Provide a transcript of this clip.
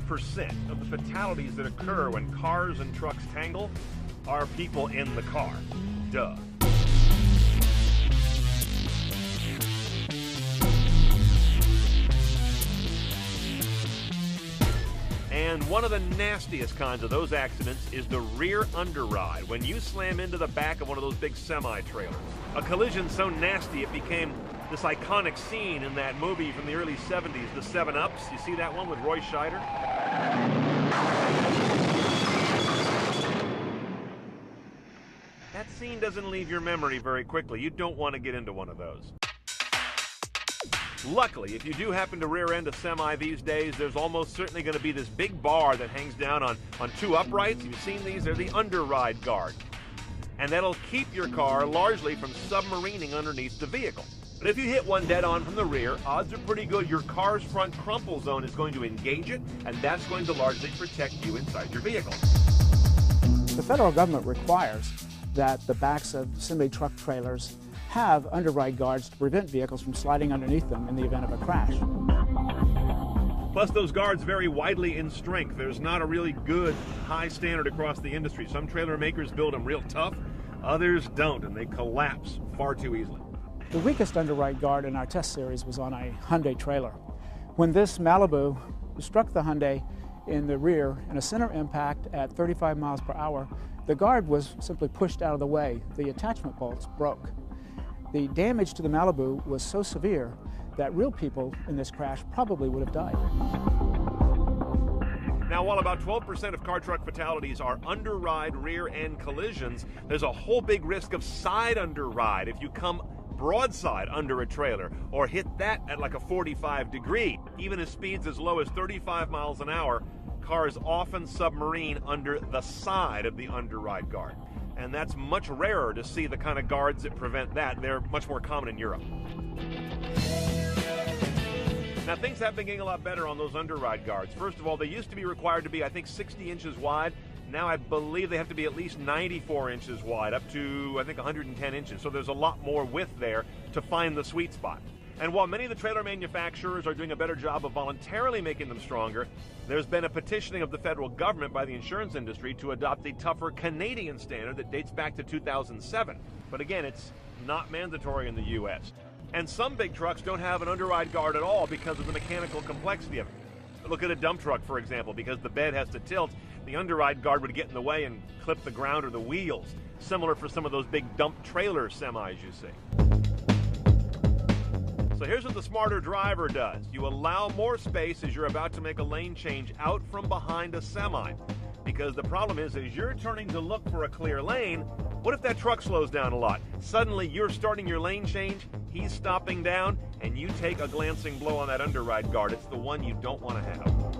% of the fatalities that occur when cars and trucks tangle are people in the car. Duh. And one of the nastiest kinds of those accidents is the rear underride, when you slam into the back of one of those big semi-trailers. A collision so nasty it became this iconic scene in that movie from the early 70s, The 7 Ups. You see that one with Roy Scheider? That scene doesn't leave your memory very quickly. You don't want to get into one of those. Luckily, if you do happen to rear end a semi these days, there's almost certainly going to be this big bar that hangs down on two uprights. You've seen these? They're the underride guard. And that'll keep your car largely from submarining underneath the vehicle. But if you hit one dead on from the rear, odds are pretty good your car's front crumple zone is going to engage it, and that's going to largely protect you inside your vehicle. The federal government requires that the backs of semi-truck trailers have underride guards to prevent vehicles from sliding underneath them in the event of a crash. Plus, those guards vary widely in strength. There's not a really good high standard across the industry. Some trailer makers build them real tough, others don't, and they collapse far too easily. The weakest underride guard in our test series was on a Hyundai trailer. When this Malibu struck the Hyundai in the rear in a center impact at 35 miles per hour, the guard was simply pushed out of the way. The attachment bolts broke. The damage to the Malibu was so severe that real people in this crash probably would have died. Now, while about 12% of car truck fatalities are underride rear end collisions, there's a whole big risk of side underride if you come broadside under a trailer or hit that at like a 45 degree. Even at speeds as low as 35 miles an hour, cars often submarine under the side of the underride guard. And that's much rarer to see the kind of guards that prevent that. They're much more common in Europe. Now, things have been getting a lot better on those underride guards. First of all, they used to be required to be, I think, 60 inches wide. Now I believe they have to be at least 94 inches wide, up to, I think, 110 inches. So there's a lot more width there to find the sweet spot. And while many of the trailer manufacturers are doing a better job of voluntarily making them stronger, there's been a petitioning of the federal government by the insurance industry to adopt the tougher Canadian standard that dates back to 2007. But again, it's not mandatory in the U.S. And some big trucks don't have an underride guard at all because of the mechanical complexity of it. Look at a dump truck, for example. Because the bed has to tilt, the underride guard would get in the way and clip the ground or the wheels. Similar for some of those big dump trailer semis you see. So here's what the smarter driver does. You allow more space as you're about to make a lane change out from behind a semi. Because the problem is, as you're turning to look for a clear lane, what if that truck slows down a lot? Suddenly you're starting your lane change, he's stopping down, and you take a glancing blow on that underride guard. It's the one you don't want to have.